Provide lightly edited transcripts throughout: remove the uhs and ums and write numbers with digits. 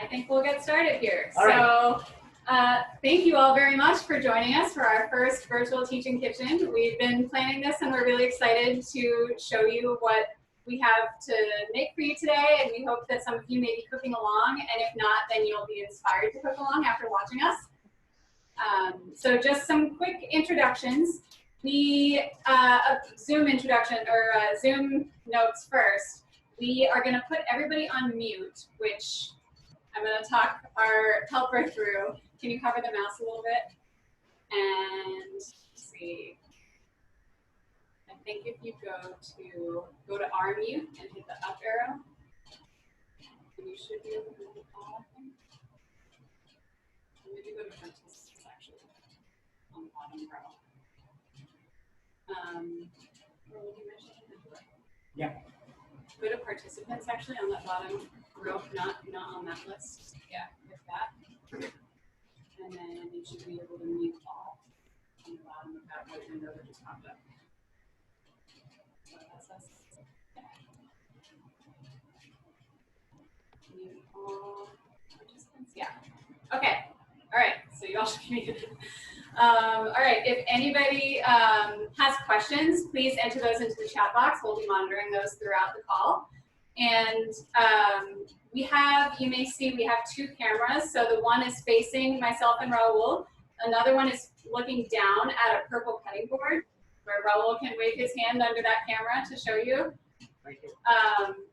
I think we'll get started here. All right. Thank you all very much for joining us for our first virtual teaching kitchen. We've been planning this and we're really excited to show you what we have to make for you today, and we hope that some of you may be cooking along, and if not, then you'll be inspired to cook along after watching us. So just some quick introductions. Zoom introduction, or Zoom notes first. We are going to put everybody on mute, which I'm going to talk our helper through. Can you cover the mouse a little bit? And let's see. I think if you go to R mute and hit the up arrow, and you should be able to move it all. Maybe go to participants actually on the bottom row. Yeah. Go to participants actually on that bottom row, not on that list. Yeah, with that. And then you should be able to mute all on the bottom of that white window that just popped up. So that's us. Yeah. Mute all participants. Yeah. Okay. All right. So you all should be muted. All right, if anybody has questions, please enter those into the chat box. We'll be monitoring those throughout the call. And you may see we have two cameras. So the one is facing myself and Rahul. Another one is looking down at a purple cutting board where Rahul can wave his hand under that camera to show you.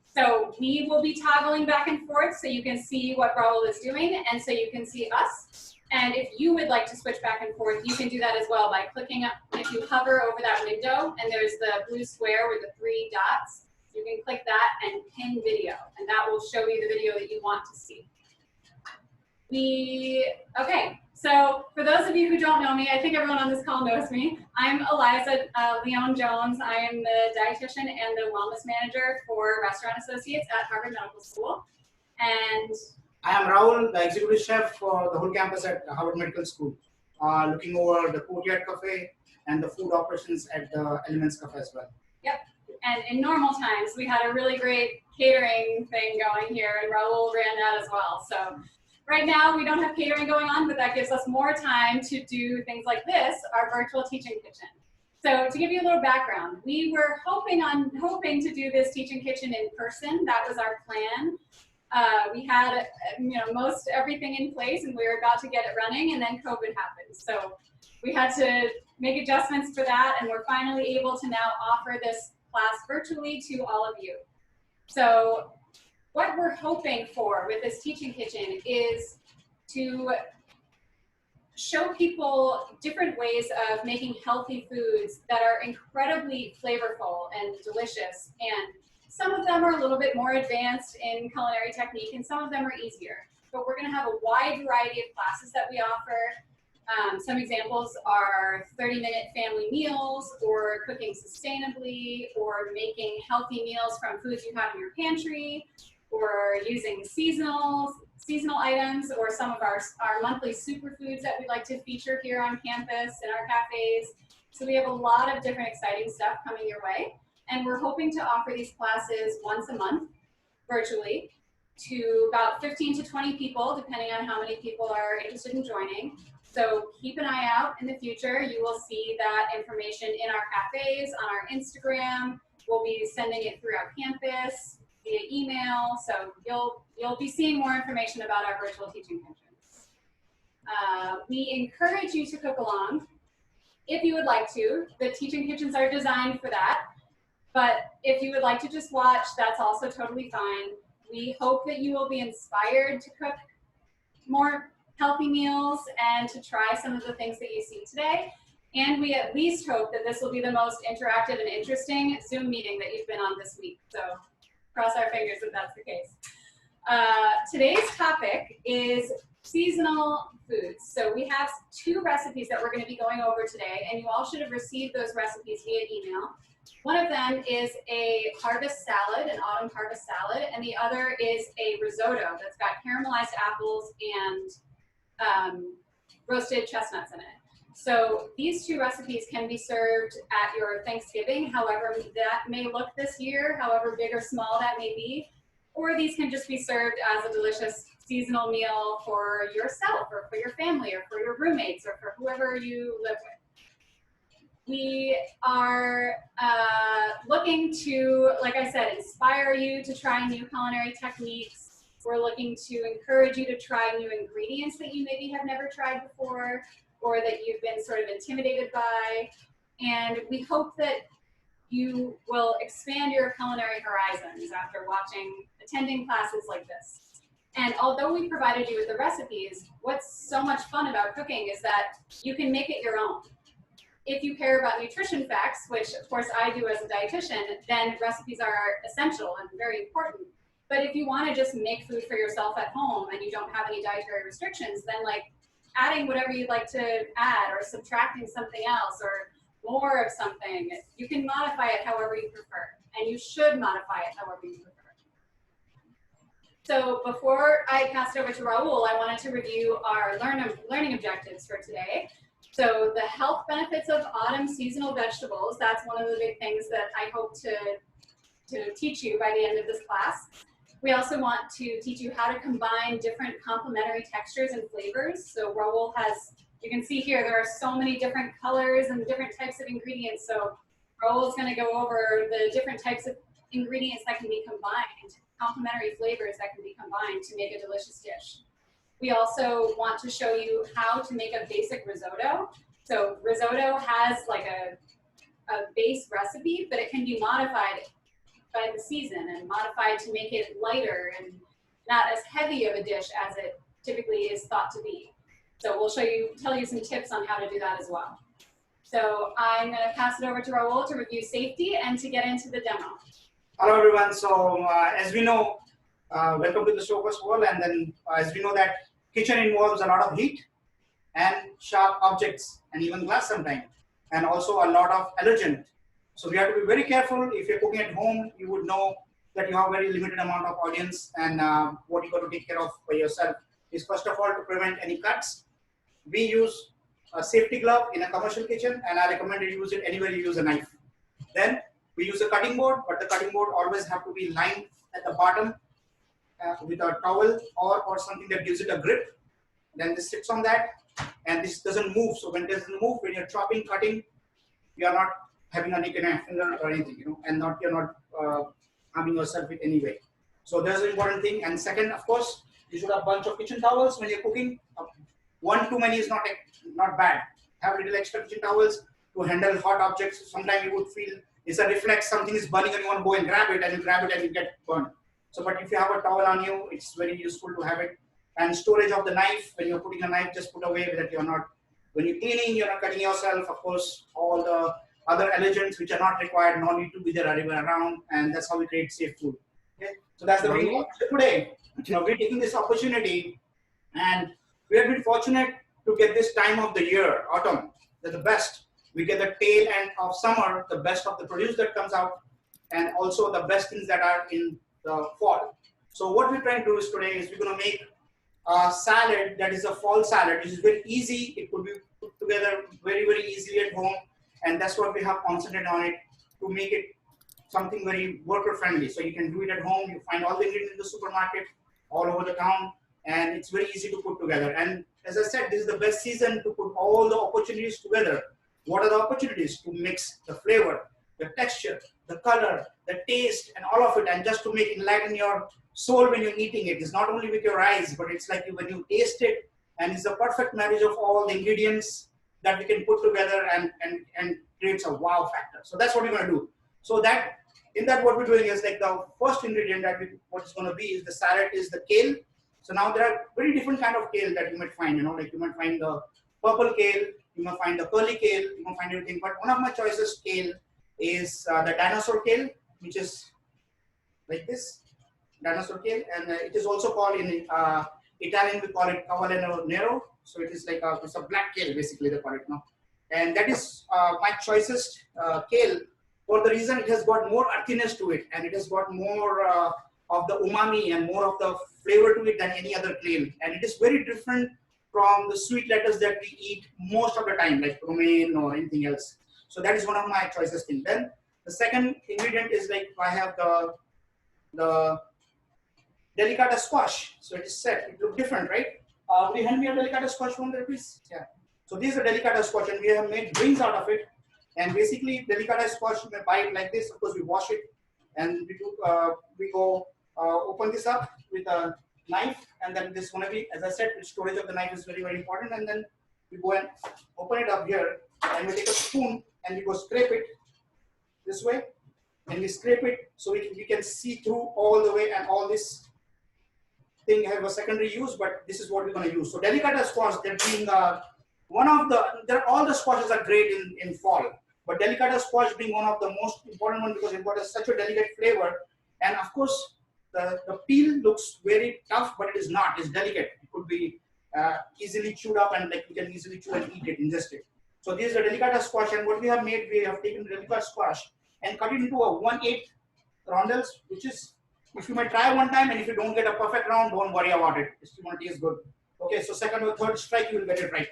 So we will be toggling back and forth so you can see what Rahul is doing and so you can see us. And if you would like to switch back and forth, you can do that as well by clicking up. If you hover over that window and there's the blue square with the 3 dots, you can click that and pin video, and that will show you the video that you want to see. Okay, so for those of you who don't know me, I think everyone on this call knows me. I'm Eliza Leon-Jones. I am the dietitian and the wellness manager for Restaurant Associates at Harvard Medical School. And I am Rahul, the executive chef for the whole campus at Harvard Medical School, looking over the Courtyard Cafe and the food operations at the Elements Cafe as well. Yep, and in normal times, we had a really great catering thing going here, and Rahul ran that as well. So right now, we don't have catering going on, but that gives us more time to do things like this, our virtual teaching kitchen. So to give you a little background, we were hoping to do this teaching kitchen in person. That was our plan. We had most everything in place and we were about to get it running, and then COVID happened. So we had to make adjustments for that, and we're finally able to now offer this class virtually to all of you. So what we're hoping for with this teaching kitchen is to show people different ways of making healthy foods that are incredibly flavorful and delicious, and some of them are a little bit more advanced in culinary technique, and some of them are easier. But we're going to have a wide variety of classes that we offer. Some examples are 30-minute family meals, or cooking sustainably, or making healthy meals from foods you have in your pantry, or using seasonal items, or some of our monthly superfoods that we like to feature here on campus in our cafes. So we have a lot of different exciting stuff coming your way. And we're hoping to offer these classes once a month virtually to about 15 to 20 people, depending on how many people are interested in joining. So keep an eye out in the future. You will see that information in our cafes, on our Instagram. We'll be sending it throughout campus via email. So you'll be seeing more information about our virtual teaching kitchens. We encourage you to cook along if you would like to. The teaching kitchens are designed for that. But if you would like to just watch, that's also totally fine. We hope that you will be inspired to cook more healthy meals and to try some of the things that you see today. And we at least hope that this will be the most interactive and interesting Zoom meeting that you've been on this week. So cross our fingers that that's the case. Today's topic is seasonal foods. So we have 2 recipes that we're going to be going over today, and you all should have received those recipes via email. One of them is a harvest salad, an autumn harvest salad, and the other is a risotto that's got caramelized apples and roasted chestnuts in it. So these 2 recipes can be served at your Thanksgiving, however that may look this year, however big or small that may be. or these can just be served as a delicious seasonal meal for yourself or for your family or for your roommates or for whoever you live with. We are looking to, like I said, inspire you to try new culinary techniques. We're looking to encourage you to try new ingredients that you maybe have never tried before or that you've been sort of intimidated by. And we hope that you will expand your culinary horizons after attending classes like this. And although we provided you with the recipes, what's so much fun about cooking is that you can make it your own. If you care about nutrition facts, which of course I do as a dietitian, then recipes are essential and very important. But if you want to just make food for yourself at home and you don't have any dietary restrictions, then like adding whatever you'd like to add or subtracting something else or more of something, you can modify it however you prefer, and you should modify it however you prefer. So before I pass it over to Rahul, I wanted to review our learning objectives for today. So the health benefits of autumn seasonal vegetables, that's one of the big things that I hope to teach you by the end of this class. We also want to teach you how to combine different complementary textures and flavors. So Rahul has, you can see here, there are so many different colors and different types of ingredients. So Rahul's going to go over the different types of ingredients that can be combined, complementary flavors that can be combined to make a delicious dish. We also want to show you how to make a basic risotto. So risotto has like a base recipe, but it can be modified by the season and modified to make it lighter and not as heavy of a dish as it typically is thought to be. So we'll tell you some tips on how to do that as well. So I'm going to pass it over to Rahul to review safety and to get into the demo. Hello everyone. So as we know, welcome to the show first of all, and then as we know that kitchen involves a lot of heat and sharp objects and even glass sometimes, and also a lot of allergen. So we have to be very careful. If you're cooking at home, you would know that you have a very limited amount of audience, and what you got to take care of for yourself is first of all to prevent any cuts. We use a safety glove in a commercial kitchen, and I recommend you use it anywhere you use a knife. Then we use a cutting board, but the cutting board always have to be lined at the bottom with a towel or something that gives it a grip. Then this sits on that, and this doesn't move. So when it doesn't move, when you're chopping, cutting, you are not having a nick in a finger or anything, and you're not harming yourself in any way. So that's an important thing. And second, of course, you should have a bunch of kitchen towels when you're cooking. One too many is not bad. Have little extra kitchen towels to handle hot objects. Sometimes you would feel it's a reflex, something is burning and you want to go and grab it, and you grab it and you get burned. So, but if you have a towel on you, it's very useful to have it. And storage of the knife, when you're putting a knife, just put away that you're not, when you're cleaning, you're not cutting yourself. Of course, all the other allergens which are not required, no need to be there around, and that's how we create safe food. Okay, so that's the main point. So today, we're taking this opportunity, and we have been fortunate to get this time of the year, autumn. They're the best. We get the tail end of summer, the best of the produce that comes out, and also the best things that are in the fall. So what we're trying to do is today is we're going to make a salad that is a fall salad. It is very easy. It could be put together very, very easily at home. And that's what we have concentrated on it to make it something very worker friendly. So you can do it at home. You find all the ingredients in the supermarket all over the town, and it's very easy to put together. And as I said, this is the best season to put all the opportunities together. What are the opportunities? To mix the flavor, the texture, the color, the taste, and all of it, and just to make enlighten your soul when you're eating it. It's not only with your eyes, but it's like when you taste it, and it's a perfect marriage of all the ingredients that we can put together and creates a wow factor. So that's what we're going to do. So that in that what we're doing is like the first ingredient that what it's going to be is the salad is the kale. So now there are very different kind of kale that you might find. Like you might find the purple kale, you might find the curly kale, you might find everything. But one of my choices kale is the dinosaur kale, which is like this dinosaur kale, and it is also called in Italian we call it cavallino nero. So it is like it's a black kale basically they call it now, and that is my choicest kale for the reason it has got more earthiness to it, and it has got more of the umami and more of the flavor to it than any other kale, and it is very different from the sweet lettuce that we eat most of the time, like romaine or anything else. So that is one of my choicest things. Then the second ingredient is like I have the delicata squash. So it is set. It looks different, right? Will you hand me a delicata squash one there, please? Yeah. So this is a delicata squash, and we have made rings out of it. And basically, delicata squash, you may buy it like this. Of course, we wash it, and we go open this up with a knife, and then this is going to be, as I said, the storage of the knife is very, very important. And then we go and open it up here, and we take a spoon and we go scrape it this way, and we scrape it so we can see through all the way, and all this thing have a secondary use, but this is what we're going to use. So delicata squash, that being all the squashes are great in fall, but delicata squash being one of the most important one because it got such a delicate flavor. And of course, the peel looks very tough, but it is not. It's delicate. It could be easily chewed up, and like we can easily chew and eat it, ingest it. So this is a delicata squash, and what we have made, we have taken delicata squash and cut it into a 1/8 rondels, which is, if you might try one time, and if you don't get a perfect round, don't worry about it. It's going to taste good. Okay, so second or third strike, you will get it right.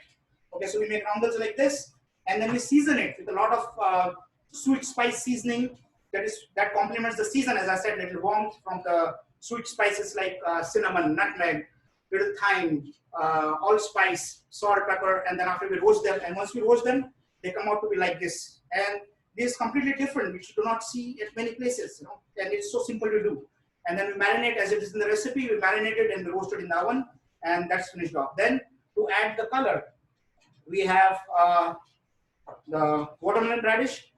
Okay, so we make roundels like this, and then we season it with a lot of sweet spice seasoning. That complements the season, as I said, little warmth from the sweet spices like cinnamon, nutmeg, little thyme, allspice, salt, pepper, and then after we roast them, and once we roast them, they come out to be like this. And this is completely different, which you do not see at many places, and it's so simple to do. And then we marinate as it is in the recipe. We marinate it and we roast it in the oven, and that's finished off. Then to add the color, we have the watermelon radish,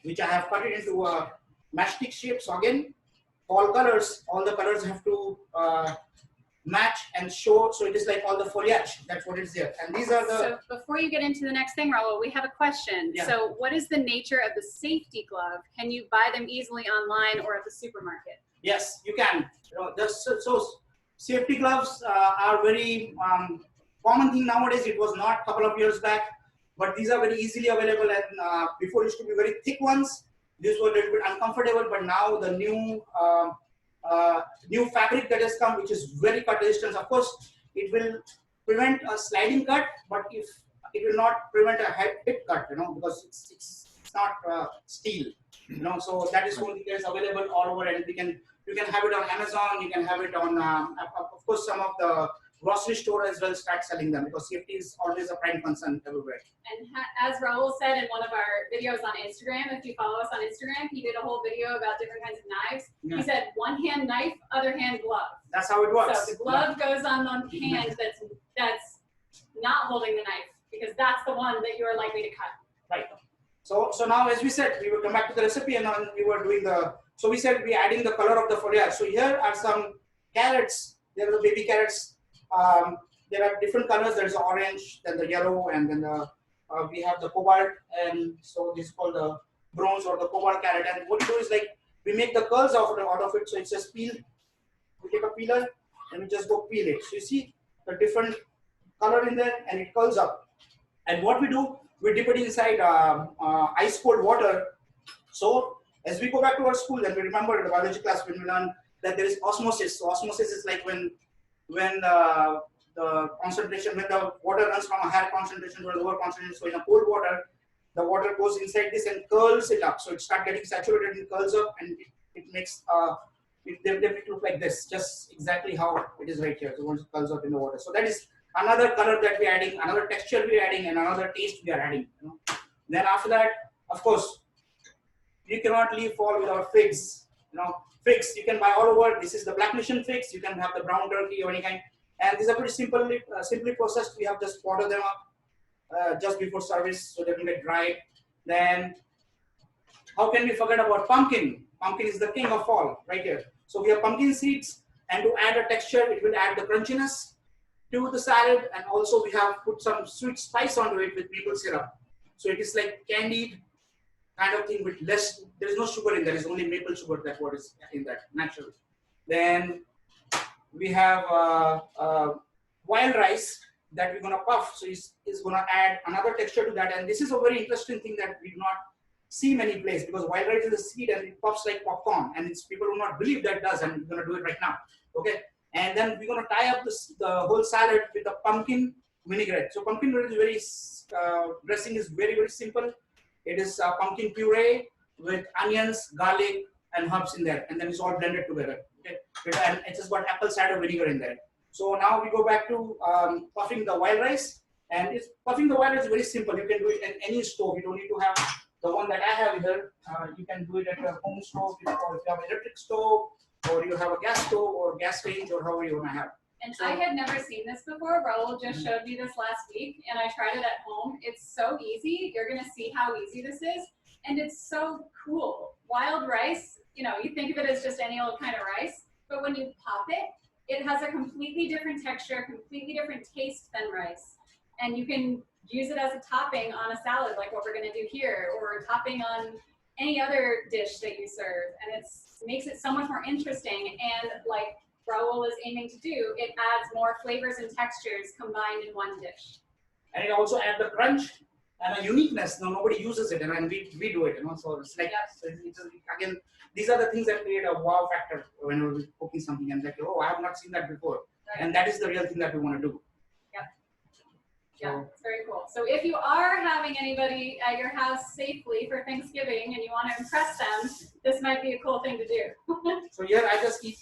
which I have cut it into a matchstick shape. So again, all the colors have to match and show. So it is like all the foliage. That's what is there. And these are the. So before you get into the next thing, Rahul, we have a question. Yeah. So what is the nature of the safety glove? Can you buy them easily online or at the supermarket? Yes, you can. So safety gloves are very common thing nowadays. It was not a couple of years back, but these are very easily available. And before it used to be very thick ones. These were a little bit uncomfortable, but now the new fabric that has come, which is very cut resistant. Of course, it will prevent a sliding cut, but if it will not prevent a hip cut, because it's not steel, So that is something that is available all over, and you can have it on Amazon. You can have it on, of course, some of the grocery store as well start selling them, because safety is always a prime concern everywhere. And as Rahul said in one of our videos on Instagram, if you follow us on Instagram, he did a whole video about different kinds of knives. Yeah. He said one hand knife, other hand glove. That's how it works. So the glove goes on the hand that's not holding the knife, because that's the one that you are likely to cut. Right. So now, as we said, we will come back to the recipe, and we were doing so we said we're adding the color of the foliage. So here are some carrots. There are the baby carrots. There are different colors. There's the orange, then the yellow, and then we have the cobalt, and so this is called the bronze or the cobalt carrot. And what we do is like we make the curls out of it. So it's just peel. We take a peeler and we just go peel it. So you see the different color in there, and it curls up. And what we do, we dip it inside ice cold water. So as we go back to our school, and we remember in the biology class when we learned that there is osmosis. So osmosis is like when the concentration, when the water runs from a higher concentration to a lower concentration. So in a cold water, the water goes inside this and curls it up. So it starts getting saturated and curls up, and it makes it look like this, just exactly how it is right here. So once it curls up in the water. So that is another color that we're adding, another texture we're adding, and another taste we are adding. Then after that, of course, you cannot leave fall without figs. Figs you can buy all over. This is the black mission figs. You can have the brown turkey or any kind. And these are pretty simply processed. We have just water them up just before service so they can get dried. Then how can we forget about pumpkin? Pumpkin is the king of fall right here. So we have pumpkin seeds, and to add a texture, it will add the crunchiness to the salad, and also we have put some sweet spice onto it with maple syrup. So it is like candied kind of thing with less, there is no sugar in there, it's only maple sugar that what is in that, natural. Then we have wild rice that we're gonna puff, so it's gonna add another texture to that. And this is a very interesting thing that we do not see many places, because wild rice is a seed and it puffs like popcorn, and it's people will not believe that does, and we're gonna do it right now, okay? And then we're gonna tie up the whole salad with a pumpkin vinaigrette. So pumpkin vinaigrette is dressing is very, very simple. It is pumpkin puree with onions, garlic, and herbs in there, and then it's all blended together. Okay, and it's just got apple cider vinegar in there. So now we go back to puffing the wild rice, and puffing the wild rice is very simple. You can do it in any stove. You don't need to have the one that I have here. You can do it at your home stove, or if you have an electric stove, or you have a gas stove or gas range, or however you want to have. And I had never seen this before. Rahul just showed me this last week, and I tried it at home. It's so easy. You're gonna see how easy this is, and it's so cool. Wild rice, you think of it as just any old kind of rice, but when you pop it, it has a completely different texture, completely different taste than rice. And you can use it as a topping on a salad like what we're gonna do here, or a topping on any other dish that you serve. And it makes it so much more interesting. And like Rahul is aiming to do, it adds more flavors and textures combined in one dish. And it also adds the crunch and a uniqueness. No, nobody uses it, and we do it. So it's like, so it's again, these are the things that create a wow factor when we're cooking something, and like, oh, I have not seen that before, right. And that is the real thing that we want to do. Yeah, it's very cool. So if you are having anybody at your house safely for Thanksgiving and you want to impress them, this might be a cool thing to do. So here I just heat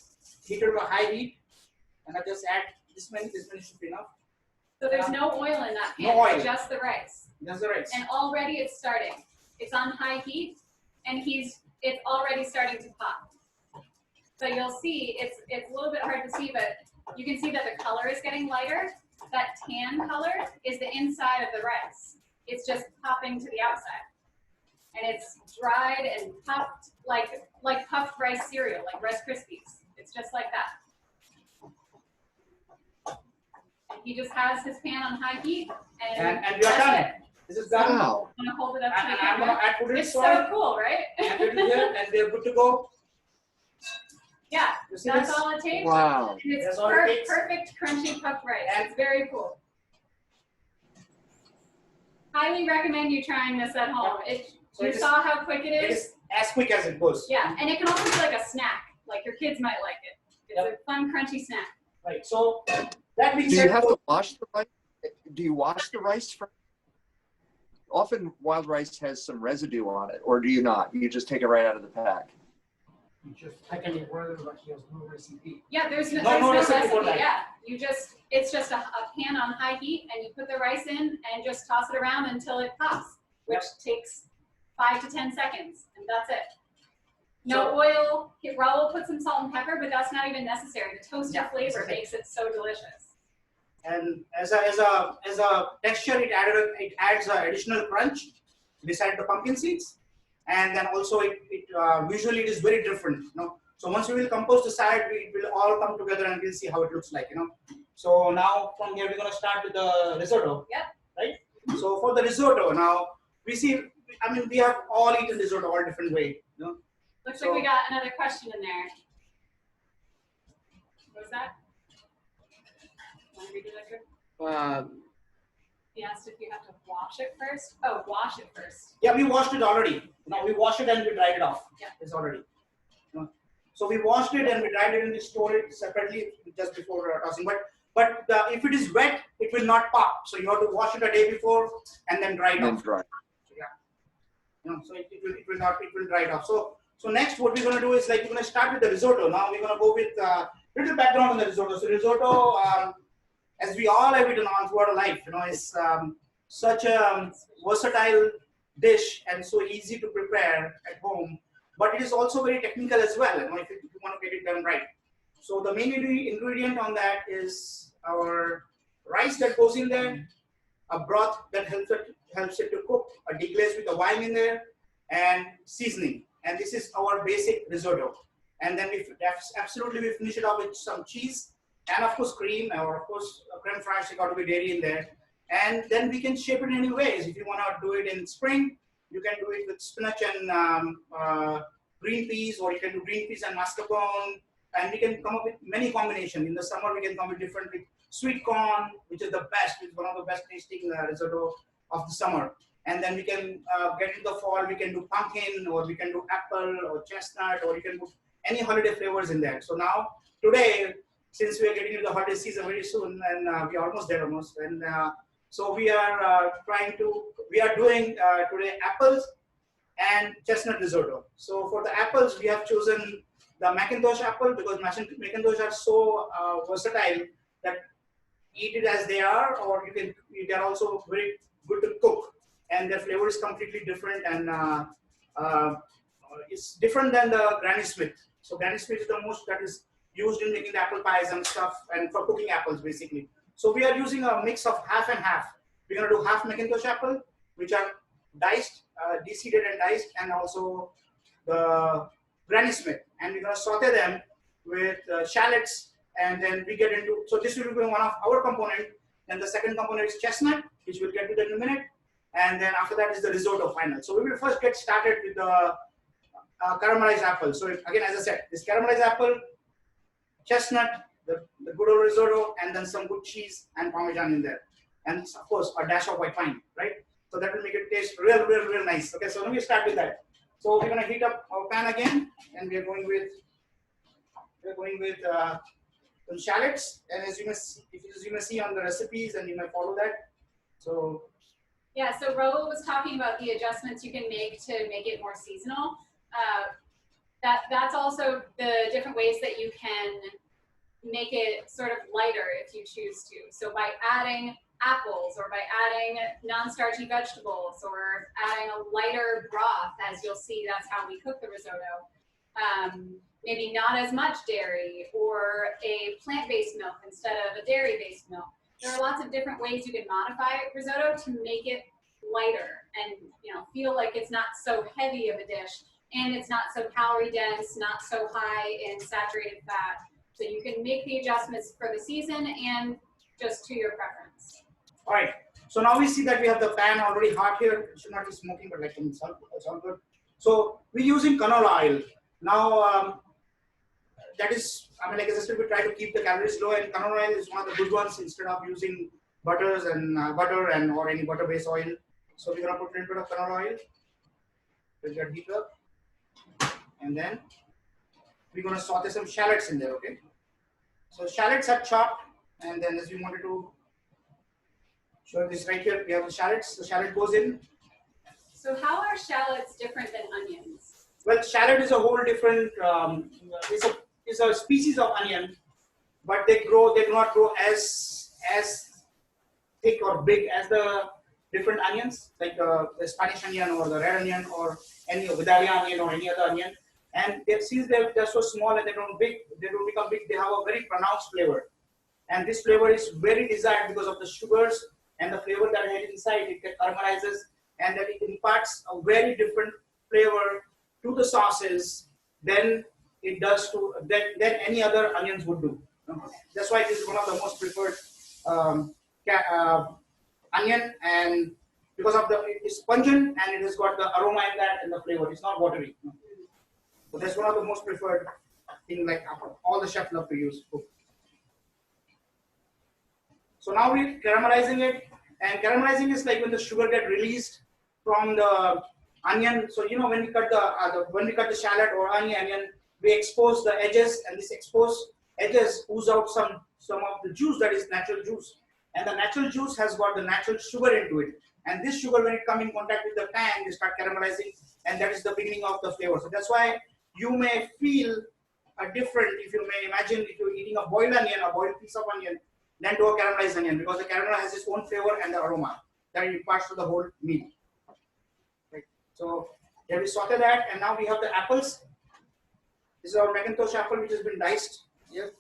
it to a high heat, and I just add this many should be enough. So there's no oil in that pan, no oil. Just the rice. Just the rice. And already it's starting. It's on high heat, and it's already starting to pop. So you'll see, it's a little bit hard to see, but you can see that the color is getting lighter. That tan color is the inside of the rice. It's just popping to the outside. And it's dried and puffed like puffed rice cereal, like Rice Krispies. It's just like that. And he just has his pan on high heat, and we are done. This is done. Wow. I'm gonna hold it up to the I'm camera. gonna put it It's so cool, right? And put it here, and they're good to go. Yeah, that's this? all it takes. Wow. And it's That's all it takes. perfect crunchy puffed rice. And it's very cool. Highly recommend you trying this at home. You saw how quick it is? It is as quick as it goes. Yeah, and it can also be like a snack. Like your kids might like it. It's a fun, crunchy snack. Right. So that being Do said, you have to wash the rice? Do you wash the rice first? Often wild rice has some residue on it, or do you not? You just take it right out of the pack. Yeah, there's no recipe for recipe. that. Yeah, it's just a pan on high heat, and you put the rice in and just toss it around until it pops, which takes 5 to 10 seconds, and that's it. No oil. Rahul put some salt and pepper, but that's not even necessary. The toasted flavor makes it so delicious. And as a texture, it adds additional crunch beside the pumpkin seeds, and then also visually it is very different. So once we will compose the salad, it will all come together, and we'll see how it looks like. So now from here we're going to start with the risotto. Yep. Right. So for the risotto, now we see. We have all eaten risotto all different way. Looks like we got another question in there. What was that? Want to read it, Edgar? He asked if you have to wash it first. Oh, wash it first. Yeah, we washed it already. We washed it and we dried it off. Yeah. It's already. So we washed it and we dried it and we stored it separately just before tossing. But if it is wet, it will not pop. So you have to wash it a day before and then dry it off. Dry. So yeah. So it will dry it off. So next, what we're going to do is we're going to start with the risotto. Now we're going to go with little background on the risotto. So risotto, as we all have eaten on throughout our life, is such a versatile dish and so easy to prepare at home. But it is also very technical as well, if you want to get it done right. So the main ingredient on that is our rice that goes in there, a broth that helps it to cook, a deglaze with a wine in there, and seasoning. And this is our basic risotto. And then we finish it off with some cheese, and of course cream, or of course creme fraiche. It got to be dairy in there. And then we can shape it in any ways. If you want to do it in spring, you can do it with spinach and green peas, or you can do green peas and mascarpone. And we can come up with many combinations. In the summer, we can come with different with sweet corn, which is the best. It's one of the best tasting risotto of the summer. And then we can get into the fall. We can do pumpkin, or we can do apple, or chestnut, or you can put any holiday flavors in there. So now today, since we are getting into the holiday season very soon, and we are almost there almost, and so we are doing today apples and chestnut risotto. So for the apples, we have chosen the Macintosh apple, because Macintosh are so versatile that eat it as they are, or they are also very good to cook, and their flavor is completely different, and it's different than the Granny Smith. So Granny Smith is the most that is used in making the apple pies and stuff, and for cooking apples basically. So we are using a mix of half and half. We're going to do half Macintosh apple, which are diced, de-seeded and diced, and also the Granny Smith, and we're going to saute them with shallots, and then we get into, so this will be one of our component. Then the second component is chestnut, which we'll get to that in a minute, and then after that is the risotto final. So we will first get started with the caramelized apple. So again, as I said, this caramelized apple, chestnut, the good old risotto, and then some good cheese and parmesan in there, and of course a dash of white wine, right? So that will make it taste real nice. Okay, so let me start with that. So we're going to heat up our pan again, and we're going with some shallots, and as you may see on the recipes, and you may follow that. So yeah, so Rahul was talking about the adjustments you can make to make it more seasonal. That's also the different ways that you can make it sort of lighter if you choose to. So by adding apples, or by adding non-starchy vegetables, or adding a lighter broth, as you'll see, that's how we cook the risotto. Maybe not as much dairy, or a plant-based milk instead of a dairy-based milk. There are lots of different ways you can modify risotto to make it lighter and feel like it's not so heavy of a dish, and it's not so calorie dense, not so high in saturated fat. So you can make the adjustments for the season and just to your preference. all right. So now we see that we have the pan already hot here. It should not be smoking, but like it's all good. So we're using canola oil now. That is, I mean, like as I said, we try to keep the calories low, and canola oil is one of the good ones instead of using butters and butter or any butter-based oil. So we're gonna put a little bit of canola oil. Let that heat up, and then we're gonna saute some shallots in there. Okay. So shallots are chopped, and then as we wanted to show this right here, we have the shallots. The shallot goes in. So how are shallots different than onions? Well, shallot is a whole different. Is a species of onion, but they do not grow as thick or big as the different onions, like the Spanish onion or the red onion or any Vidalia onion or any other onion. And since they're so small and they don't become big, they have a very pronounced flavor. And this flavor is very desired because of the sugars and the flavor that is inside. It caramelizes, and that it imparts a very different flavor to the sauces than it does than any other onions would do. That's why this is one of the most preferred onion, and because of it's pungent and it has got the aroma in that and the flavor. It's not watery. So that's one of the most preferred thing, like all the chefs love to use. So now we're caramelizing it, and caramelizing is like when the sugar gets released from the onion. So when we cut the shallot or onion, we expose the edges, and this exposed edges ooze out some of the juice that is natural juice, and the natural juice has got the natural sugar into it. And this sugar, when it comes in contact with the pan, they start caramelizing, and that is the beginning of the flavor. So that's why you may feel a different, if you may imagine, if you're eating a boiled onion, a boiled piece of onion, than to a caramelized onion, because the caramel has its own flavor and the aroma that it imparts to the whole meal. Right. So here we saute that, and now we have the apples. This is our Macintosh apple, which has been diced. Yep.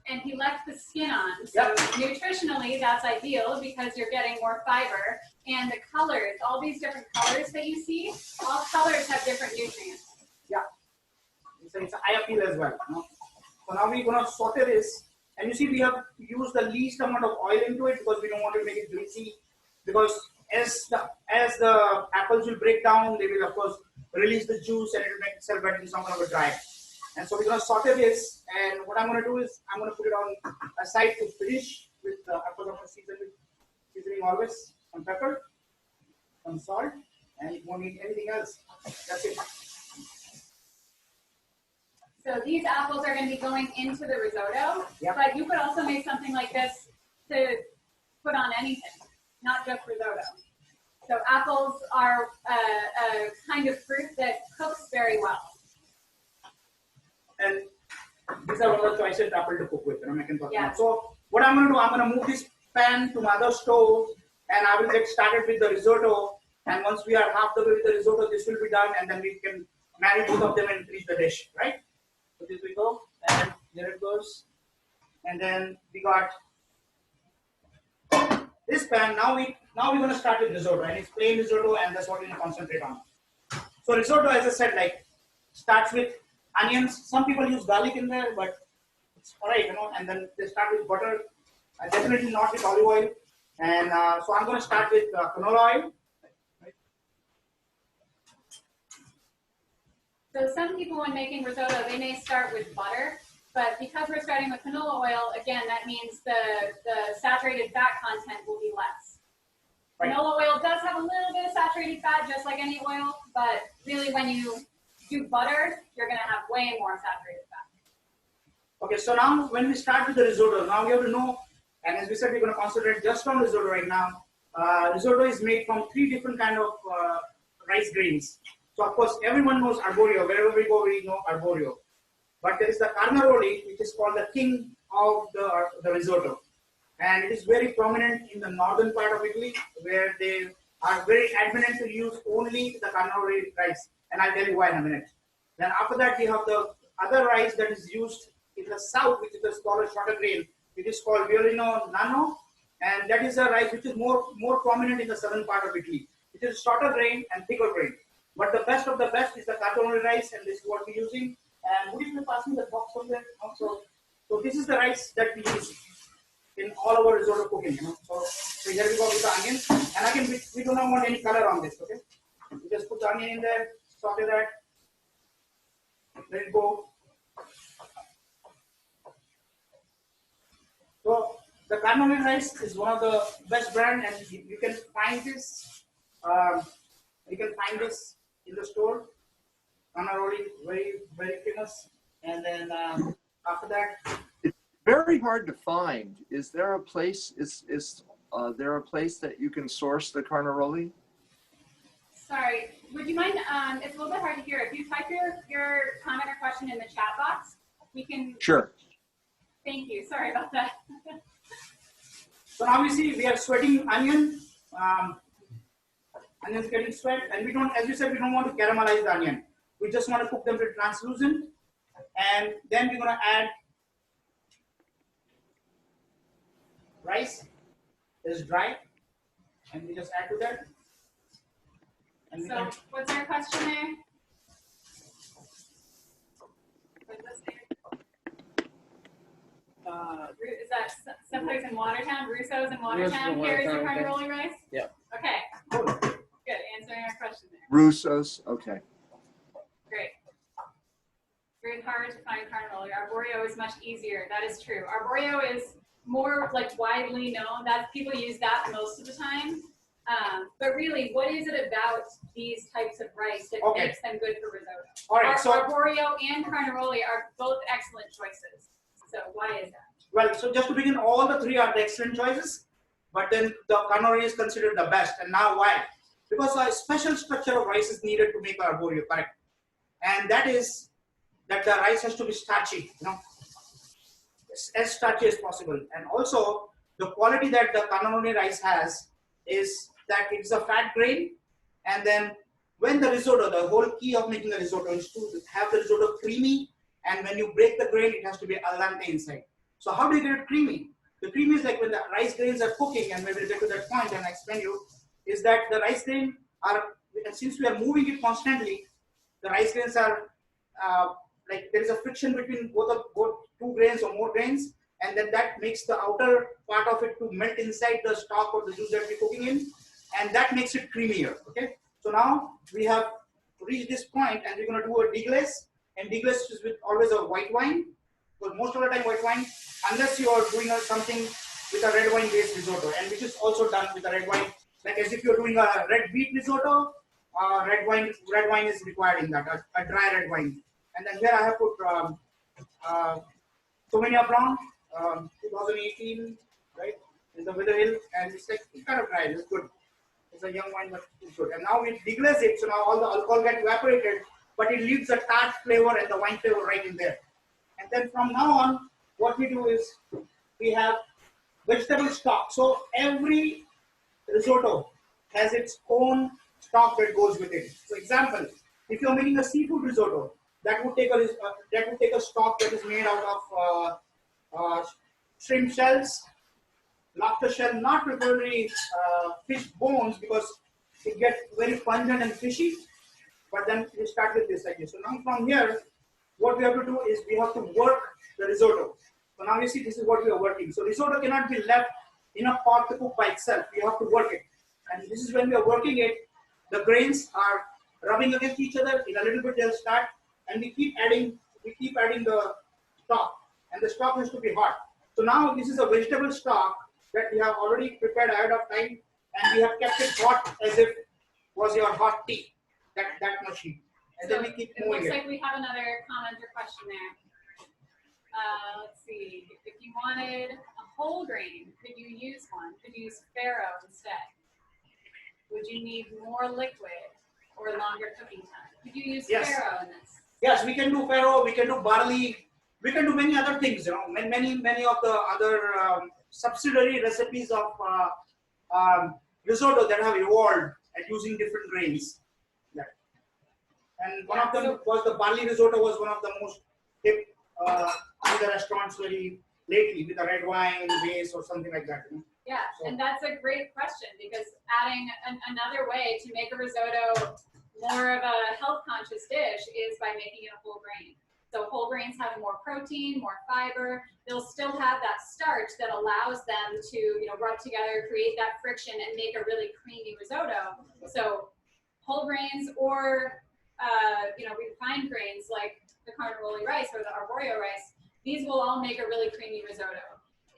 And he left the skin on. So yep. Nutritionally, that's ideal because you're getting more fiber. And the colors, all these different colors that you see, all colors have different nutrients. Yeah. It's eye appeal as well. No? So now we're going to saute this. And you see, we have used the least amount of oil into it because we don't want to make it greasy. Because as the apples will break down, they will of course release the juice, and it will make itself better in some kind of a dry. And so we're going to saute this, and what I'm going to do is I'm going to put it on a side to finish with the apples. I'm going to seasoning always, some pepper, some salt, and you won't need anything else. That's it. So these apples are going to be going into the risotto, yep. But you could also make something like this to put on anything, not just risotto. So apples are a kind of fruit that cooks very well. and these are one of the choices Apple to cook with. I can talk Yeah. about. So what I'm going to do, I'm going to move this pan to my other stove, and I will get started with the risotto. And once we are half the way with the risotto, this will be done, and then we can marry both of them and finish the dish, right? So this we go, and there it goes. And then we got this pan. Now we're going to start with risotto, and it's plain risotto, and that's what we're going to concentrate on. So risotto, as I said, like starts with onions. Some people use garlic in there, but it's alright, and then they start with butter. Definitely not with olive oil. And so I'm going to start with canola oil. So some people, when making risotto, they may start with butter, but because we're starting with canola oil, again, that means the saturated fat content will be less. Right. Canola oil does have a little bit of saturated fat, just like any oil, but really when you do butter, you're going to have way more saturated fat. Okay, so now when we start with the risotto, now we have to know, and as we said, we're going to concentrate just on risotto right now. Risotto is made from 3 different kind of rice grains. So of course, everyone knows arborio. Wherever we go, we know arborio. But there is the carnaroli, which is called the king of the risotto. And it is very prominent in the northern part of Italy, where they are very adamant to use only the carnaroli rice. And I'll tell you why in a minute. Then after that, we have the other rice that is used in the south, which is called a shorter grain. It is called violino nano. And that is a rice which is more prominent in the southern part of Italy. It is shorter grain and thicker grain. But the best of the best is the carnaroli rice, and this is what we're using. And would you please pass me the box from there? So this is the rice that we use in all our risotto cooking. So here we go with the onions. And again, we do not want any color on this. Okay, we just put the onion in there, saute that, let it go. So the carnaroli rice is one of the best brand, and you can find this. You can find this in the store. Carnaroli, very, very famous. And then after that, it's very hard to find. Is there a place? Is there a place that you can source the carnaroli? Sorry, would you mind? It's a little bit hard to hear. If you type your comment or question in the chat box, we can. Sure. Thank you. Sorry about that. So now we see we are sweating onion. Onions getting sweat, and we don't, as you said, we don't want to caramelize the onion. We just want to cook them till translucent, and then we're going to add rice. It's dry, and we just add to that. And so, what's our question there? Is that someplace in Watertown? Russo's in Watertown carries the carnaroli rice? Yeah. Okay. Good. Answering our question there. Russo's, okay. Great. Very hard to find carnaroli. Arborio is much easier. That is true. Arborio is more like widely known. That people use that most of the time. But really, what is it about these types of rice that makes them good for risotto? All right. So arborio and carnaroli are both excellent choices. So why is that? Well, so just to begin, all the 3 are the excellent choices, but then the carnaroli is considered the best. And now why? Because a special structure of rice is needed to make arborio, correct? And that is that the rice has to be starchy, as starchy as possible. And also, the quality that the carnaroli rice has is that it's a fat grain. And then when the risotto, the whole key of making a risotto is to have the risotto creamy. And when you break the grain, it has to be al dente inside. So how do you get it creamy? The creamy is like when the rice grains are cooking, and maybe we'll get to that point and I explain you, is that the rice grain are, since we are moving it constantly, the rice grains are like there is a friction between both 2 grains or more grains, and then that makes the outer part of it to melt inside the stock or the juice that we're cooking in, and that makes it creamier. Okay, so now we have reached this point, and we're going to do a deglaze, and deglaze is with always a white wine, because most of the time white wine, unless you are doing something with a red wine based risotto, and which is also done with a red wine, like as if you're doing a red beet risotto, red wine is required in that, a dry red wine. And then here I have put Sauvignon Blanc, 2018, right, in the Wither Hill, and it's kind of dry, it's good. It's a young wine, but it's good. And now we deglaze it, so now all the alcohol gets evaporated, but it leaves the tart flavor and the wine flavor right in there. And then from now on, what we do is we have vegetable stock. So every risotto has its own stock that goes with it. So example, if you're making a seafood risotto, that would take a stock that is made out of shrimp shells, lobster shell, not preferably fish bones because it gets very pungent and fishy. But then we start with this like this. So now from here, what we have to do is we have to work the risotto. So now you see this is what we are working. So risotto cannot be left in a pot to cook by itself. We have to work it. And this is when we are working it, the grains are rubbing against each other. In a little bit they'll start, and we keep adding the stock. And the stock has to be hot. So now this is a vegetable stock that we have already prepared ahead of time, and we have kept it hot as if it was your hot tea. That much heat. And So then we keep it moving looks it. like we have another comment or question there. Let's see. If you wanted a whole grain, could you use one? Could you use farro instead? Would you need more liquid or longer cooking time? Could you use Yes. farro in this? Yes, we can do farro, we can do barley, we can do many other things. You know, many of the other subsidiary recipes of risotto that have evolved at using different grains. Yeah. And one of them was the barley risotto, was one of the most hip in the restaurants very lately with a red wine base or something like that. You know? Yeah, So- and that's a great question because adding another way to make a risotto more of a health conscious dish is by making it a whole grain. So whole grains have more protein, more fiber. They'll still have that starch that allows them to, rub together, create that friction, and make a really creamy risotto. So whole grains or refined grains like the carnaroli rice or the arborio rice, these will all make a really creamy risotto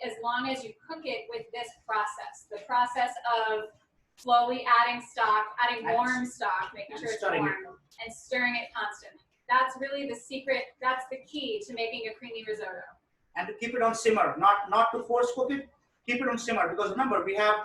as long as you cook it with this process. The process of slowly adding stock, adding warm stock, making sure it's warm, and stirring it constantly. That's really the secret. That's the key to making a creamy risotto. And to keep it on simmer, not to force cook it. Keep it on simmer because remember we have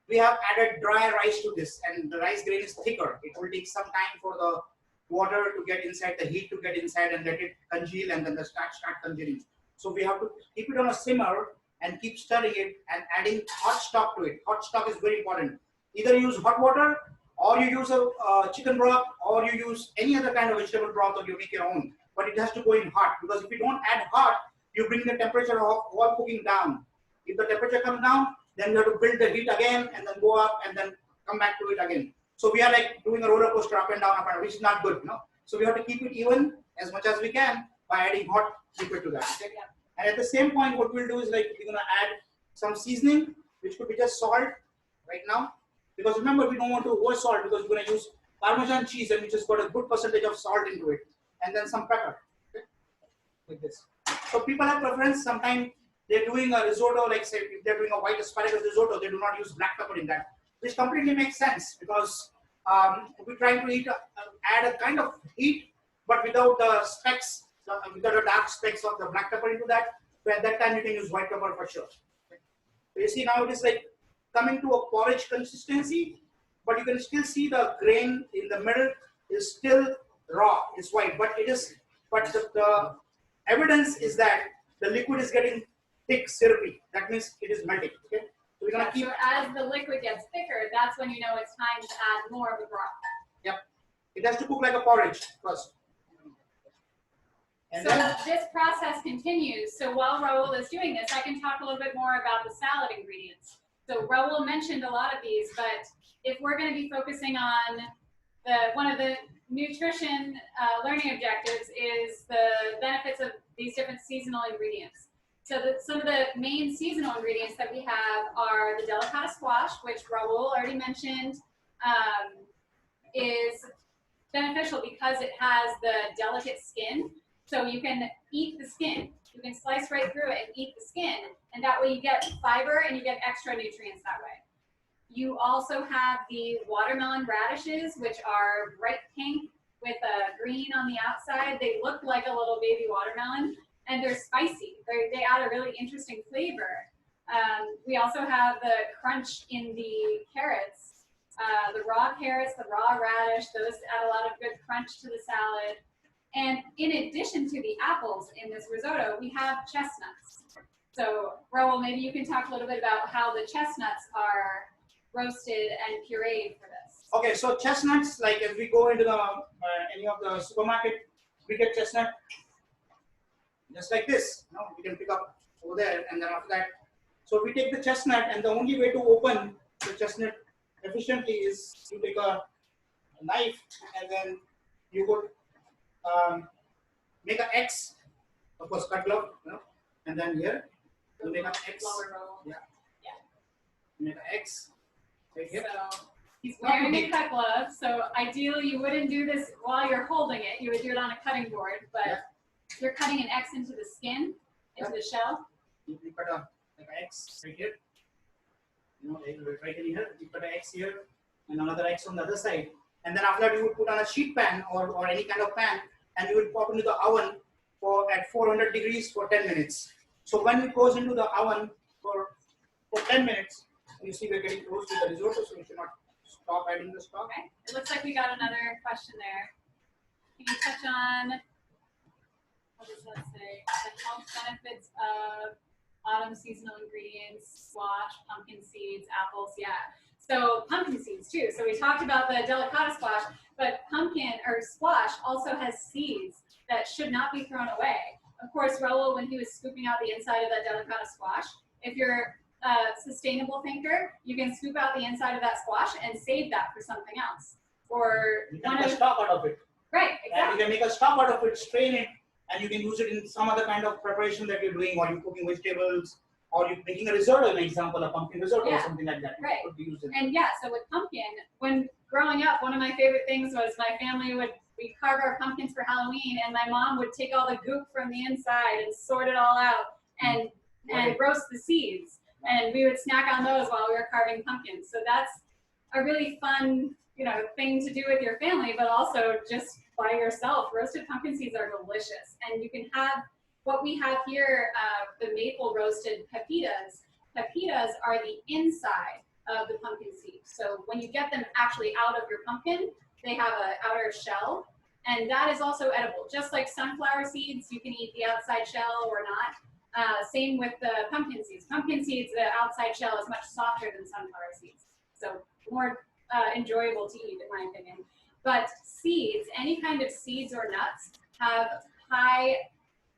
added dry rice to this, and the rice grain is thicker. It will take some time for the water to get inside, the heat to get inside, and let it congeal, and then the starch start congealing. So we have to keep it on a simmer and keep stirring it and adding hot stock to it. Hot stock is very important. Either use hot water, or you use a chicken broth, or you use any other kind of vegetable broth, or you make your own. But it has to go in hot because if you don't add hot, you bring the temperature of all cooking down. If the temperature comes down, then you have to build the heat again and then go up and then come back to it again. So we are like doing a roller coaster up and down, which is not good, So we have to keep it even as much as we can by adding hot liquid to that. Okay? Yeah. And at the same point, what we'll do is like we're gonna add some seasoning, which could be just salt right now. Because remember, we don't want to over salt because we're gonna use Parmesan cheese and we just got a good percentage of salt into it, and then some pepper, okay? Like this. So people have preference. Sometimes they're doing a risotto, like say if they're doing a white asparagus risotto, they do not use black pepper in that, which completely makes sense because we're trying to add a kind of heat, but without the specks, without the dark specks of the black pepper into that. So at that time, you can use white pepper for sure. Okay. So you see now it is like coming to a porridge consistency, but you can still see the grain in the middle is still raw, it's white, but it is, but the evidence is that the liquid is getting thick, syrupy. That means it is melting. Okay, so we're gonna keep. So as the liquid gets thicker, that's when you know it's time to add more of the broth. Yep, it has to cook like a porridge first. And So then this process continues. So while Rahul is doing this, I can talk a little bit more about the salad ingredients. So Rahul mentioned a lot of these, but if we're going to be focusing on one of the nutrition learning objectives is the benefits of these different seasonal ingredients. So some of the main seasonal ingredients that we have are the delicata squash, which Rahul already mentioned, is beneficial because it has the delicate skin. So you can eat the skin. You can slice right through it and eat the skin, and that way you get fiber and you get extra nutrients that way. You also have the watermelon radishes, which are bright pink with a green on the outside. They look like a little baby watermelon, and they're spicy. They add a really interesting flavor. We also have the crunch in the carrots, the raw carrots, the raw radish. Those add a lot of good crunch to the salad. And in addition to the apples in this risotto, we have chestnuts. So Rahul, maybe you can talk a little bit about how the chestnuts are roasted and pureed for this. Okay, so chestnuts, like if we go into the any of the supermarket, we get chestnut just like this. You know, we can pick up over there, and then after that, so we take the chestnut, and the only way to open the chestnut efficiently is you take a knife, and then you would make an X, of course, cut glove, you know, and then here you make an X. Yeah. Make an X right here. So he's wearing a cut glove. So ideally, you wouldn't do this while you're holding it. You would do it on a cutting board, but you're cutting an X into the skin, into the shell. You cut a like an X right here. You know, right in here. You cut an X here, and another X on the other side. And then after that, you would put on a sheet pan or any kind of pan, and you would pop into the oven at 400 degrees for 10 minutes. So when it goes into the oven for 10 minutes, you see we're getting close to the risotto, so we should not stop adding the stock. Okay. It looks like we got another question there. Can you touch on, what does that say? The health benefits of autumn seasonal ingredients, squash, pumpkin seeds, apples. Yeah. So pumpkin seeds too. So we talked about the delicata squash, but pumpkin or squash also has seeds that should not be thrown away. Of course, Rahul, when he was scooping out the inside of that delicata squash, if you're a sustainable thinker, you can scoop out the inside of that squash and save that for something else. Or you can make a stock out of it. Right, exactly. And you can make a stock out of it, strain it, and you can use it in some other kind of preparation that you're doing, or you're cooking vegetables, or you're making a risotto, an example, a pumpkin risotto or something like that. Right. Could be used in. And yeah, so with pumpkin, when growing up, one of my favorite things was my family we'd carve our pumpkins for Halloween, and my mom would take all the goop from the inside and sort it all out and roast the seeds. And we would snack on those while we were carving pumpkins. So that's a really fun, thing to do with your family, but also just by yourself. Roasted pumpkin seeds are delicious. And you can have what we have here, the maple roasted pepitas. Pepitas are the inside of the pumpkin seed. So when you get them actually out of your pumpkin, they have an outer shell, and that is also edible. Just like sunflower seeds, you can eat the outside shell or not. Same with the pumpkin seeds. Pumpkin seeds, the outside shell is much softer than sunflower seeds, so more enjoyable to eat, in my opinion. But seeds, any kind of seeds or nuts, have high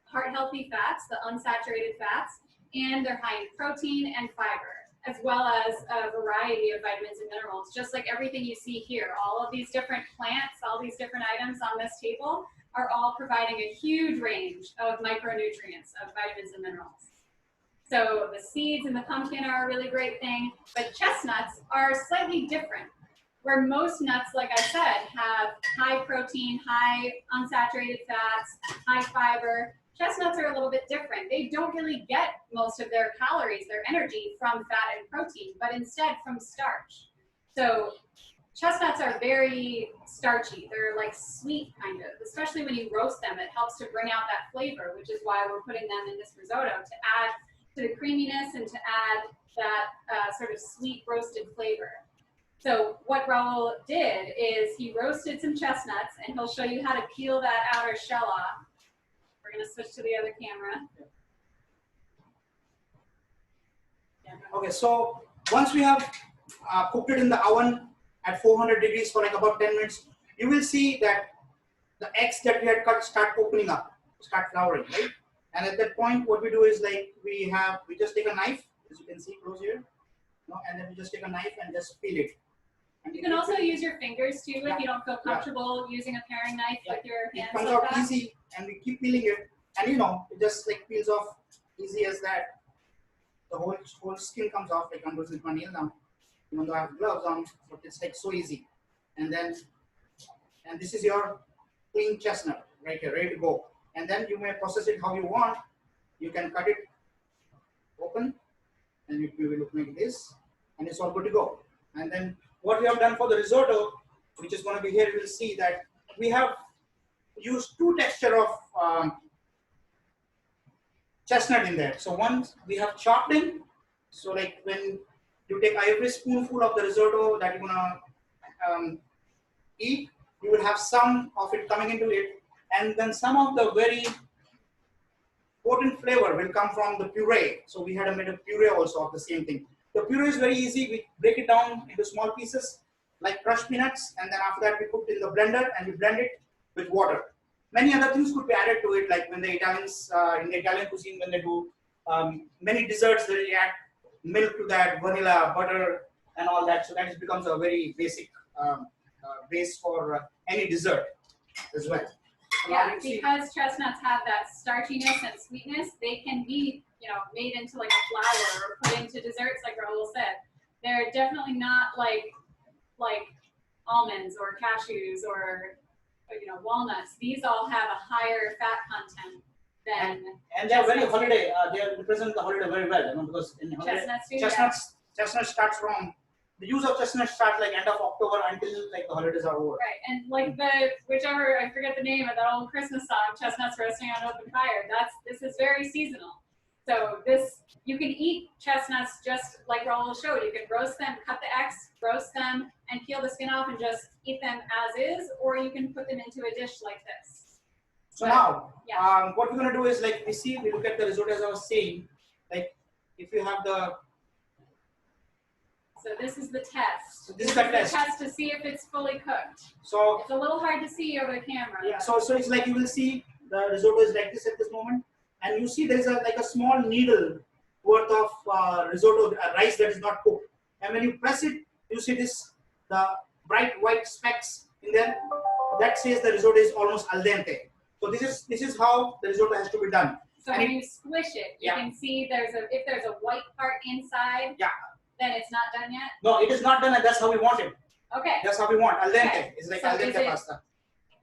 heart-healthy fats, the unsaturated fats, and they're high in protein and fiber, as well as a variety of vitamins and minerals, just like everything you see here. All of these different plants, all these different items on this table are all providing a huge range of micronutrients, of vitamins and minerals. So the seeds in the pumpkin are a really great thing, but chestnuts are slightly different. Where most nuts, like I said, have high protein, high unsaturated fats, high fiber, chestnuts are a little bit different. They don't really get most of their calories, their energy, from fat and protein, but instead from starch. So chestnuts are very starchy. They're like sweet, kind of, especially when you roast them. It helps to bring out that flavor, which is why we're putting them in this risotto, to add to the creaminess and to add that sort of sweet roasted flavor. So what Rahul did is he roasted some chestnuts, and he'll show you how to peel that outer shell off. We're going to switch to the other camera. Okay, so once we have cooked it in the oven at 400 degrees for like about 10 minutes, you will see that the eggs that we had cut start opening up, start flowering, right? And at that point, what we do is like we just take a knife, as you can see close here, and then we just take a knife and just peel it. And you can also use your fingers too if you don't feel comfortable using a paring knife with your hands. It comes out easy, and we keep peeling it, and it just like peels off easy as that. The whole skin comes off like I'm using my nail now, even though I have gloves on, but it's like so easy. And this is your clean chestnut right here, ready to go. And then you may process it how you want. You can cut it open, and it will look like this, and it's all good to go. And then what we have done for the risotto, which is going to be here, you will see that we have used two texture of chestnut in there. So once we have chopped in, so like when you take every spoonful of the risotto that you're gonna eat, you will have some of it coming into it, And then some of the very potent flavor will come from the puree. So we had made a puree also of the same thing. The puree is very easy. We break it down into small pieces like crushed peanuts, and then after that we put it in the blender and we blend it with water. Many other things could be added to it, like when the Italians, in the Italian cuisine, when they do many desserts, they add milk to that, vanilla, butter, and all that. So that becomes a very basic base for any dessert as well. Yeah, because chestnuts have that starchiness and sweetness, they can be, made into like a flour or put into desserts, like Rahul said. They're definitely not like almonds or cashews or walnuts. These all have a higher fat content than and they're very holiday. They represent the holiday very well, because in holiday, chestnuts starts from the use of chestnuts starts like end of October until like the holidays are over. Right, and like whichever, I forget the name of that old Christmas song, chestnuts roasting on open fire. This is very seasonal. So you can eat chestnuts just like Rahul showed. You can roast them, cut the X, roast them, and peel the skin off and just eat them as is, or you can put them into a dish like this. So now, what we're going to do is like we look at the risotto as I was saying, like if you have the. So this is the test. So this is the test to see if it's fully cooked. So it's a little hard to see over the camera. Yeah. So it's like you will see the risotto is like this at this moment, and you see there is like a small needle worth of risotto rice that is not cooked. And when you press it, you see the bright white specks in there. That says the risotto is almost al dente. So this is how the risotto has to be done. So when you squish it, you can see if there's a white part inside. Yeah. Then it's not done yet? No, it is not done, and that's how we want it. Okay. That's how we want. Al dente. Okay. It's like so al dente pasta.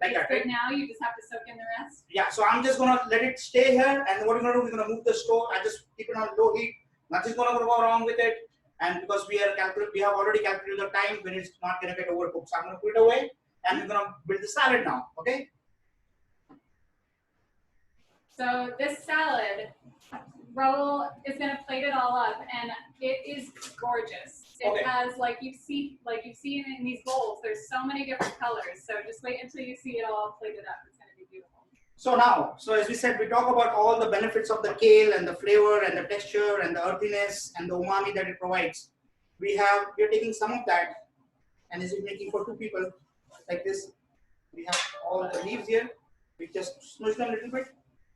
Like that, right? Now you just have to soak in the rest? Yeah, so I'm just gonna let it stay here, and what we're gonna do, we're gonna move the stove. I just keep it on low heat. Nothing's gonna go wrong with it. And because we have already calculated the time when it's not gonna get overcooked. So I'm gonna put it away, and we're gonna build the salad now, okay? So this salad, Rahul is going to plate it all up, and it is gorgeous. It has, like you've seen in these bowls, there's so many different colors. So just wait until you see it all plated up. It's going to be beautiful. So now, as we said, we talk about all the benefits of the kale and the flavor and the texture and the earthiness and the umami that it provides. We are taking some of that, and is it making for two people like this? We have all the leaves here. We just smush them a little bit,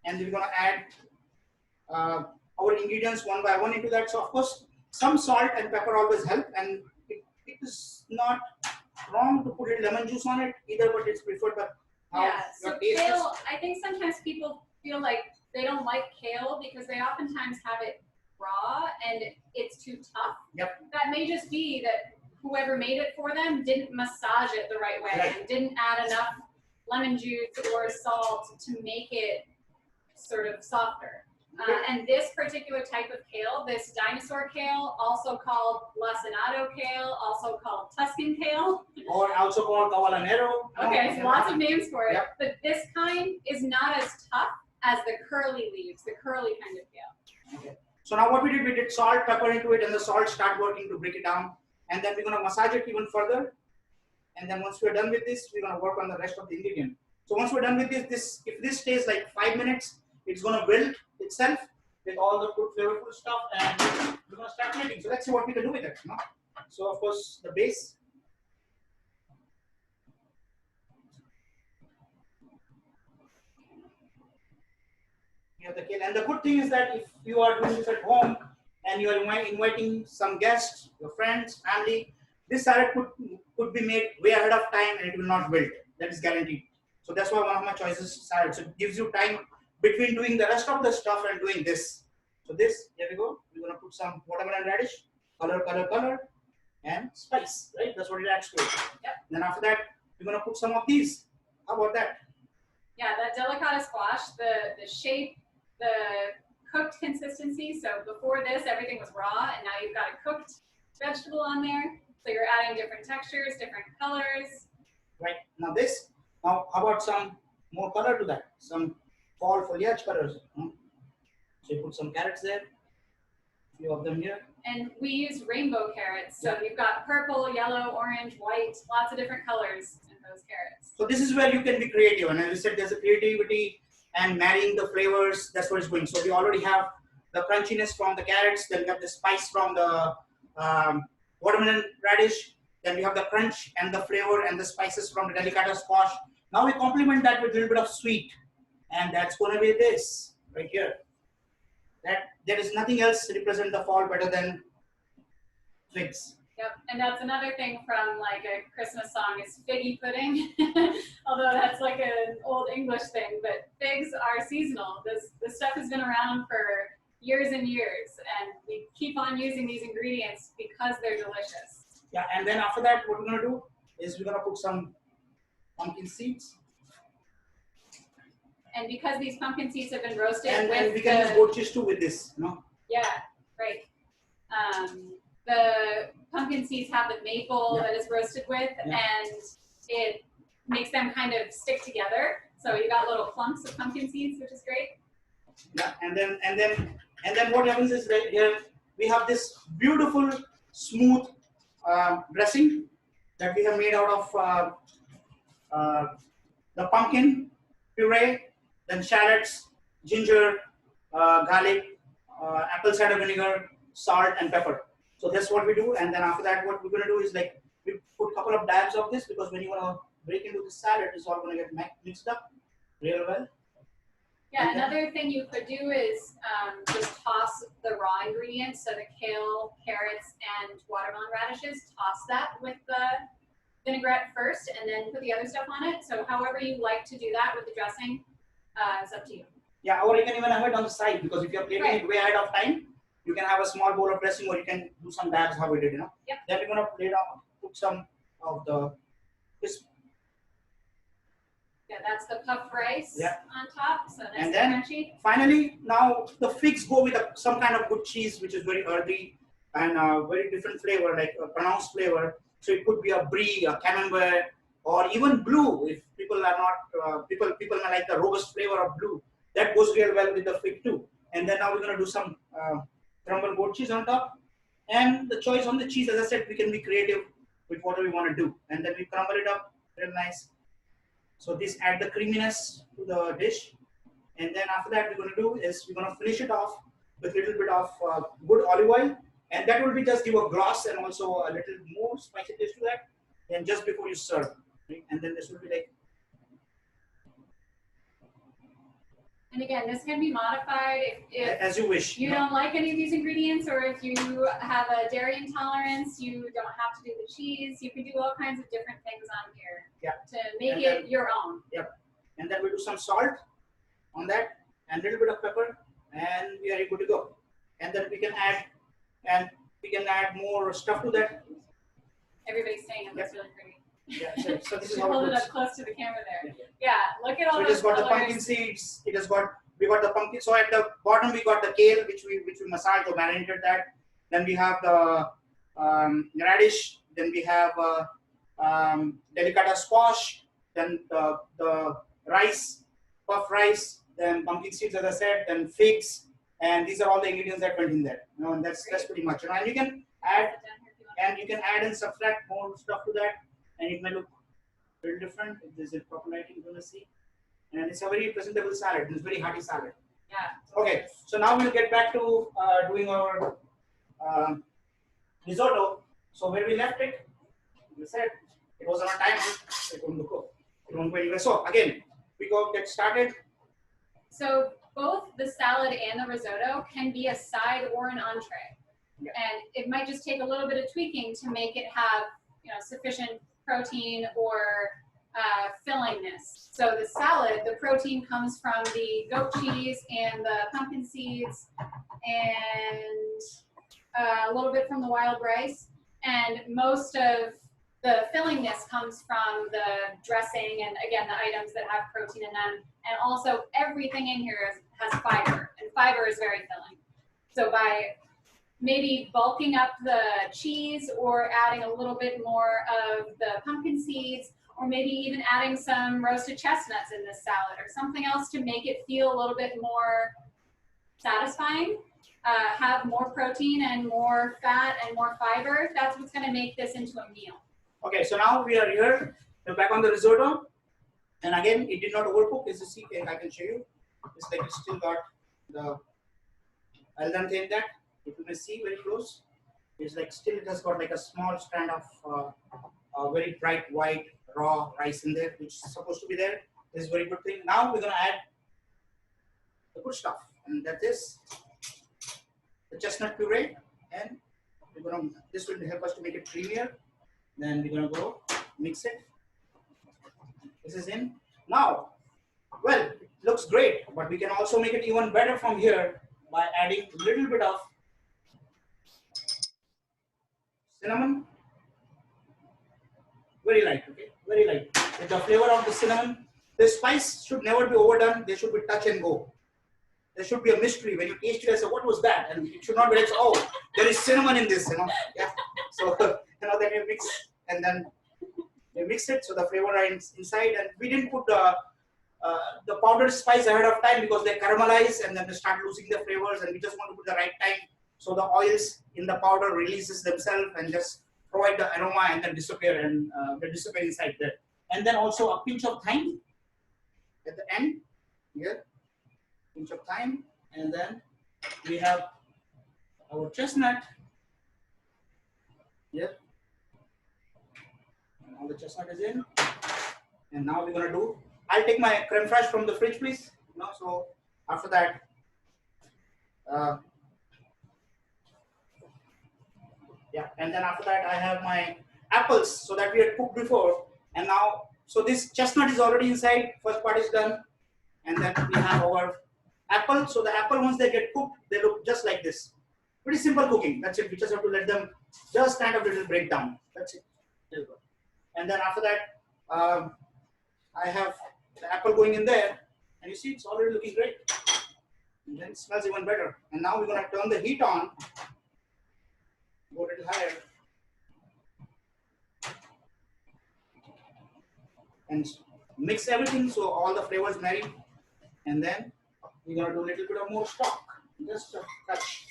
and we're going to add our ingredients one by one into that. So of course, some salt and pepper always help, and it is not wrong to put lemon juice on it either, but it's preferred. But so kale, I think sometimes people feel like they don't like kale because they oftentimes have it raw and it's too tough. Yep. That may just be that whoever made it for them didn't massage it the right way and didn't add enough lemon juice or salt to make it sort of softer. And this particular type of kale, this dinosaur kale, also called lacinato kale, also called Tuscan kale. Or also called cavallanero. Okay, so lots of names for it. Yep. But this kind is not as tough as the curly leaves, the curly kind of kale. Okay. So now what we did salt, pepper into it, and the salt start working to break it down. And then we're going to massage it even further. And then once we're done with this, we're going to work on the rest of the ingredient. So once we're done with this, if this stays like 5 minutes, it's going to wilt itself with all the good flavorful stuff, and we're going to start making. So let's see what we can do with it. No? So of course the base. You have the kale, and the good thing is that if you are doing this at home and you are inviting some guests, your friends, family, this salad could be made way ahead of time and it will not wilt. That is guaranteed. So that's why one of my choices is salad. So it gives you time between doing the rest of the stuff and doing this. So this, here we go. We're gonna put some watermelon radish, color, and spice, right? That's what it adds to it. Yep. Then after that, we're gonna put some of these. How about that? Yeah, that delicata squash, the shape, the cooked consistency. So before this, everything was raw, and now you've got a cooked vegetable on there. So you're adding different textures, different colors. Right, now this. Now how about some more color to that? Some fall foliage colors. So you put some carrots there, a few of them here. And we use rainbow carrots. So you've got purple, yellow, orange, white, lots of different colors and those carrots. So this is where you can be creative, and as we said, there's a creativity and marrying the flavors. That's what it's going. So we already have the crunchiness from the carrots, then we have the spice from the watermelon radish, then we have the crunch and the flavor and the spices from the delicata squash. Now we complement that with a little bit of sweet, and that's going to be this right here. That there is nothing else represent the fall better than figs. Yep, and that's another thing from like a Christmas song is figgy pudding. Although that's like an old English thing, but figs are seasonal. This stuff has been around for years and years, and we keep on using these ingredients because they're delicious. Yeah, and then after that, what we're gonna do is we're gonna put some pumpkin seeds. And because these pumpkin seeds have been roasted, And we can use goat cheese too with this, you know? Yeah, right. The pumpkin seeds have the maple that is roasted with, and it makes them kind of stick together. So you got little clumps of pumpkin seeds, which is great. Yeah, and then what happens is right here we have this beautiful smooth dressing that we have made out of the pumpkin puree, then shallots, ginger, garlic, apple cider vinegar, salt, and pepper. So that's what we do, and then after that, what we're gonna do is like we put a couple of dabs of this because when you wanna break into the salad, it's all gonna get mixed up real well. Yeah, another thing you could do is just toss the raw ingredients, so the kale, carrots, and watermelon radishes, toss that with the vinaigrette first and then put the other stuff on it. So however you like to do that with the dressing, it's up to you. Yeah, or you can even have it on the side because if you're plating it way ahead of time, you can have a small bowl of dressing or you can do some dabs how we did, you know. Yep. Then we're gonna lay down, put some of the crisp. Yeah, that's the puffed rice on top, so nice And and then crunchy. finally, now the figs go with some kind of good cheese, which is very earthy and very different flavor, like a pronounced flavor. So it could be a brie, a camembert, or even blue. If people are not people may like the robust flavor of blue. That goes real well with the fig too. And then now we're gonna do some crumbled goat cheese on top. And the choice on the cheese, as I said, we can be creative with whatever we want to do. And then we crumble it up real nice. So this add the creaminess to the dish. And then after that, we're going to do is we're going to finish it off with a little bit of good olive oil. And that will be just give a gloss and also a little more spicy taste to that. And just before you serve. Right? And then this will be like. And again, this can be modified if as you wish. you don't like any of these ingredients, or if you have a dairy intolerance, you don't have to do the cheese. You can do all kinds of different things on here to make it your own. Yep. And then we do some salt on that and a little bit of pepper, and we are good to go. And then we can add more stuff to that. Everybody's saying it looks really pretty. Yeah, so this is You how hold it it looks. up close to the camera there. Yeah, look at all So it those has got the pumpkin colors. seeds. We got the pumpkin. So at the bottom we got the kale, which we massaged or marinated that. Then we have the radish. Then we have delicata squash. Then the rice, puff rice. Then pumpkin seeds, as I said. Then figs. And these are all the ingredients that went in there. You know, and that's pretty much. You know, and you can add and subtract more stuff to that, and it may look very different if there's a proper lighting you're gonna see. And it's a very presentable salad. It's very hearty salad. Yeah. Okay, so now we'll get back to doing our risotto. So where we left it, we said it was on a timer. It won't go. It won't go anywhere. So again, we get started. So both the salad and the risotto can be a side or an entree. Yeah. And it might just take a little bit of tweaking to make it have, sufficient protein or fillingness. So the salad, the protein comes from the goat cheese and the pumpkin seeds and a little bit from the wild rice. And most of the fillingness comes from the dressing and, again, the items that have protein in them. And also everything in here has fiber, and fiber is very filling. So by maybe bulking up the cheese or adding a little bit more of the pumpkin seeds, or maybe even adding some roasted chestnuts in this salad or something else to make it feel a little bit more satisfying, have more protein and more fat and more fiber, that's what's going to make this into a meal. Okay, so now we are here So back on the risotto, and again, it did not overcook. As you see, I can show you. It's like it's still got the al dente in that. If you may see very close, it's like still it has got like a small strand of very bright white raw rice in there, which is supposed to be there. This is a very good thing. Now we're gonna add the good stuff, and that is the chestnut puree, and we're gonna. This will help us to make it creamier. Then we're gonna go mix it. This is in now. Well, it looks great, but we can also make it even better from here by adding a little bit of cinnamon. Very light, okay? Very light. With the flavor of the cinnamon, the spice should never be overdone. They should be touch and go. There should be a mystery when you taste it. I say, what was that? And it should not be like, oh, there is cinnamon in this, Yeah. So then you mix, and then you mix it so the flavor is inside. And we didn't put the powdered spice ahead of time because they caramelize and then they start losing their flavors. And we just want to put the right time so the oils in the powder releases themselves and just provide the aroma and then disappear, and they disappear inside there. And then also a pinch of thyme at the end here, pinch of thyme, and then we have our chestnut here. And all the chestnut is in, and now we're gonna do. I'll take my creme fraiche from the fridge, please. So after that. Yeah, and then after that I have my apples, so that we had cooked before, and now so this chestnut is already inside. First part is done, and then we have our apple. So the apple, once they get cooked, they look just like this. Pretty simple cooking. That's it. We just have to let them just kind of little break down. That's it. There you go. And then after that, I have the apple going in there, and you see it's already looking great. And then it smells even better. And now we're gonna turn the heat on. Go a little higher, and mix everything so all the flavors marry, and then we're gonna do a little bit of more stock, just a touch.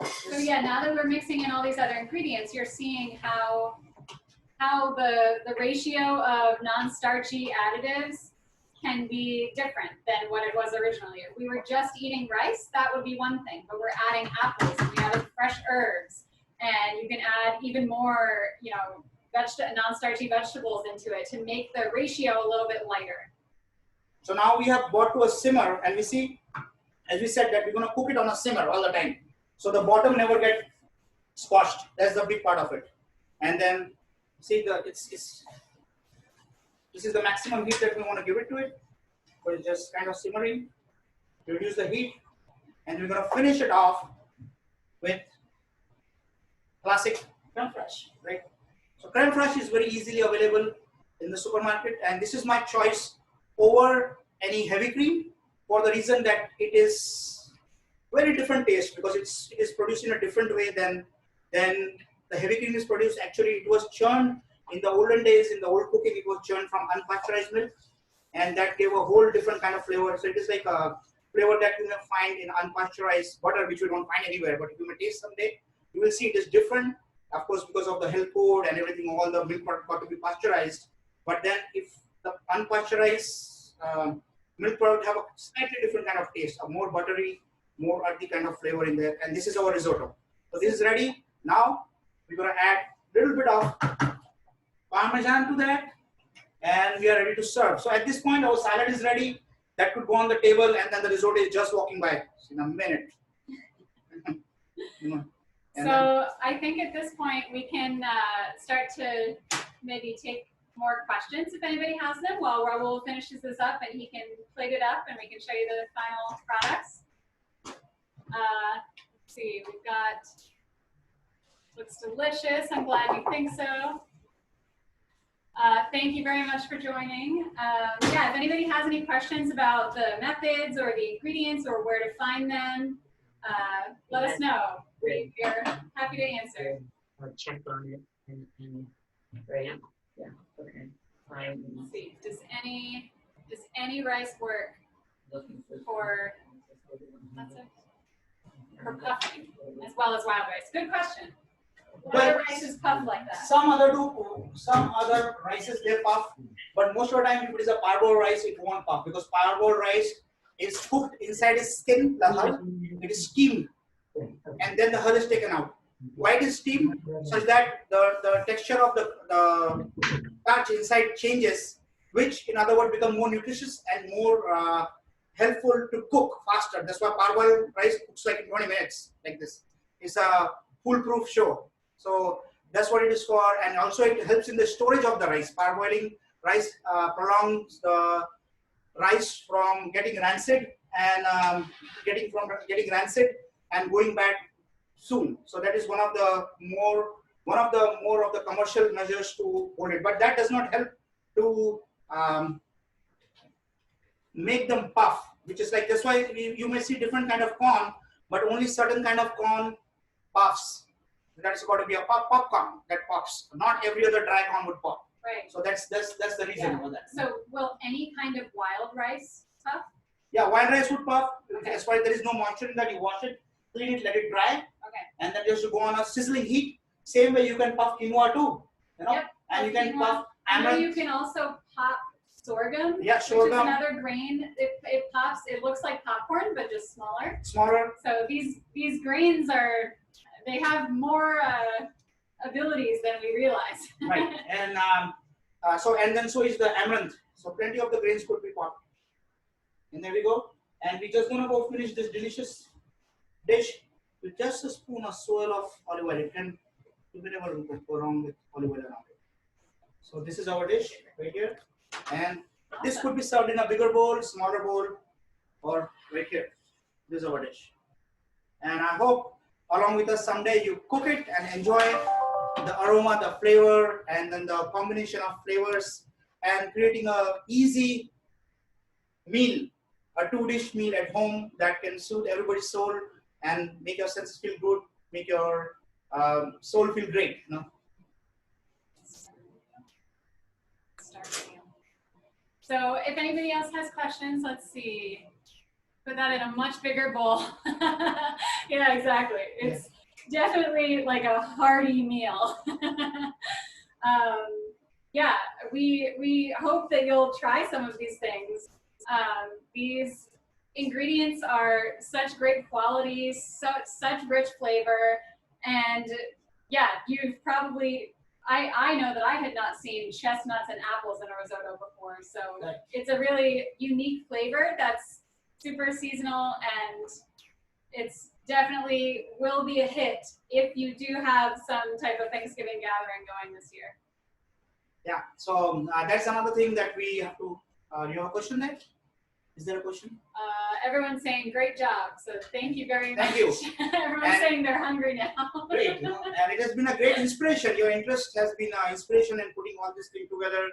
So yeah, now that we're mixing in all these other ingredients, you're seeing how the ratio of non-starchy additives can be different than what it was originally. If we were just eating rice, that would be one thing, but we're adding apples and we added fresh herbs, and you can add even more, non-starchy vegetables into it to make the ratio a little bit lighter. So now we have brought to a simmer, and we see, as we said, that we're going to cook it on a simmer all the time. So the bottom never get squashed. That's the big part of it. And then see this is the maximum heat that we want to give it to it. So it's just kind of simmering. Reduce the heat, and we're going to finish it off with classic creme fraiche, right? So creme fraiche is very easily available in the supermarket, and this is my choice over any heavy cream for the reason that it is very different taste, because it is produced in a different way than the heavy cream is produced. Actually, it was churned in the olden days. In the old cooking, it was churned from unpasteurized milk, and that gave a whole different kind of flavor. So it is like a flavor that you may find in unpasteurized butter, which we don't find anywhere, but if you may taste someday, you will see it is different. Of course, because of the health code and everything, all the milk product got to be pasteurized. But then if the unpasteurized milk product have a slightly different kind of taste, a more buttery, more earthy kind of flavor in there. And this is our risotto. So this is ready. Now we're going to add a little bit of Parmesan to that, and we are ready to serve. So at this point, our salad is ready. That could go on the table, and then the risotto is just walking by in a minute. So I think at this point we can start to maybe take more questions if anybody has them, while Rahul finishes this up and he can plate it up and we can show you the final products. Let's see, we've got, looks delicious. I'm glad you think so. Thank you very much for joining. Yeah, if anybody has any questions about the methods or the ingredients or where to find them, let us know. We're happy to answer. I'll check on it and right? Yeah. Okay. Fine. Let's see. Does any rice work for puffing as well as wild rice? Good question. other rices puff like that. Some other rices they puff, but most of the time if it is a parboiled rice, it won't puff because parboiled rice is cooked inside its skin, the hull. It is steamed, and then the hull is taken out. Why it is steamed? Such that the texture of the starch inside changes, which in other words become more nutritious and more helpful to cook faster. That's why parboiled rice cooks like in 20 minutes, like this. It's a foolproof show. So that's what it is for, and also it helps in the storage of the rice. Parboiling rice prolongs the rice from getting rancid and getting rancid and going bad soon. So that is one of the more of the commercial measures to hold it. But that does not help to make them puff, which is like, that's why you may see different kind of corn, but only certain kind of corn puffs. That's got to be a popcorn that puffs. Not every other dry corn would pop. Right. So that's the reason for that. So will any kind of wild rice puff? Yeah, wild rice would puff. Okay. As far as there is no moisture in that, you wash it, clean it, let it dry, Okay. and then just to go on a sizzling heat. Same way you can puff quinoa too, you know, Yep. and you can Quinoa. puff I know amaranth. you can also pop sorghum, Yeah, which is sorghum. another grain. It pops. It looks like popcorn, but just smaller. Smaller. So these grains they have more abilities than we realize. Right, and so is the amaranth. So plenty of the grains could be popped. And there we go. And we're just gonna go finish this delicious dish with just a spoon or swirl of olive oil. You can never go wrong with olive oil around it. So this is our dish right here, and this could be served in a bigger bowl, smaller bowl, or right here. This is our dish, and I hope along with us someday you cook it and enjoy the aroma, the flavor, and then the combination of flavors, and creating a easy meal, a 2-dish meal at home that can suit everybody's soul and make your senses feel good, make your soul feel great. You know? So if anybody else has questions, let's see. Put that in a much bigger bowl. Yeah, exactly. It's definitely like a hearty meal. Yeah, we hope that you'll try some of these things. These ingredients are such great quality, such rich flavor, and yeah, you've probably, I know that I had not seen chestnuts and apples in a risotto before, so Right. it's a really unique flavor that's super seasonal, and it's definitely will be a hit if you do have some type of Thanksgiving gathering going this year. Yeah, so that's another thing that we have to, you have a question there? Is there a question? Everyone's saying great job, so thank you very much. Thank you. Everyone's And- saying they're hungry now. Great, you know, and it has been a great inspiration. Your interest has been an inspiration in putting all this thing together,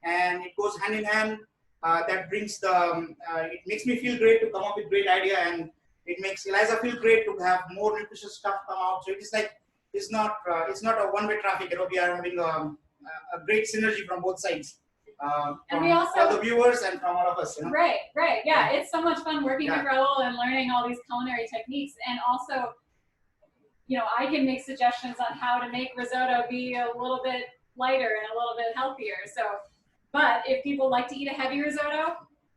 and it goes hand in hand. That brings it makes me feel great to come up with great idea, and it makes Eliza feel great to have more nutritious stuff come out. So it is like, it's not a one-way traffic. You know, we are having a great synergy from both sides. And From we also- all the viewers and from all of us. You know? Right. Yeah, it's so much fun working Yeah. with Rahul and learning all these culinary techniques. And also, you know, I can make suggestions on how to make risotto be a little bit lighter and a little bit healthier. So, but if people like to eat a heavy risotto,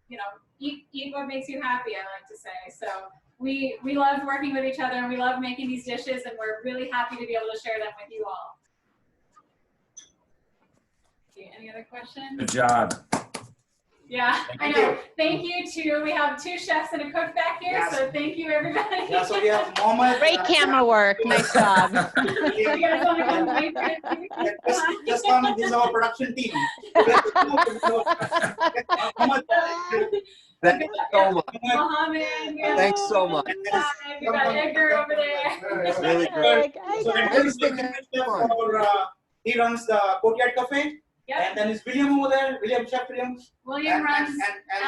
you know, eat what makes you happy, I like to say. So we love working with each other, and we love making these dishes, and we're really happy to be able to share them with you all. Any other questions? Good job. Yeah, I Thank know. you. Thank you we have 2 chefs and a cook back here, Yes. so thank you everybody. Yeah, so we have Mohammed. Great camera work. Nice job. You guys want to come wait for it? Just come, this is our production team. Mohammed, Thank you so much. Mohammed, yeah. Thanks so much. We got Edgar over there. Really great. So he runs the Courtyard Cafe, Yep. and then is William over there, Chef William, William and runs.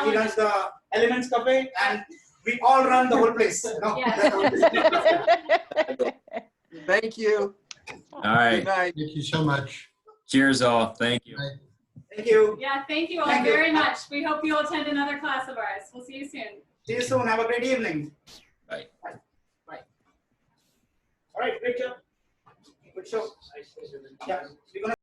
he runs the Elements Cafe, and we all run the whole place. You know? Yes. Thank you. All right. Good night. Thank you so much. Cheers, all. Thank you. Thank you. Yeah, thank you all Thank you. very much. We hope you'll attend another class of ours. We'll see you soon. See you soon. Have a great evening. Bye. Bye. All right, great job. Good show. Yeah, we're gonna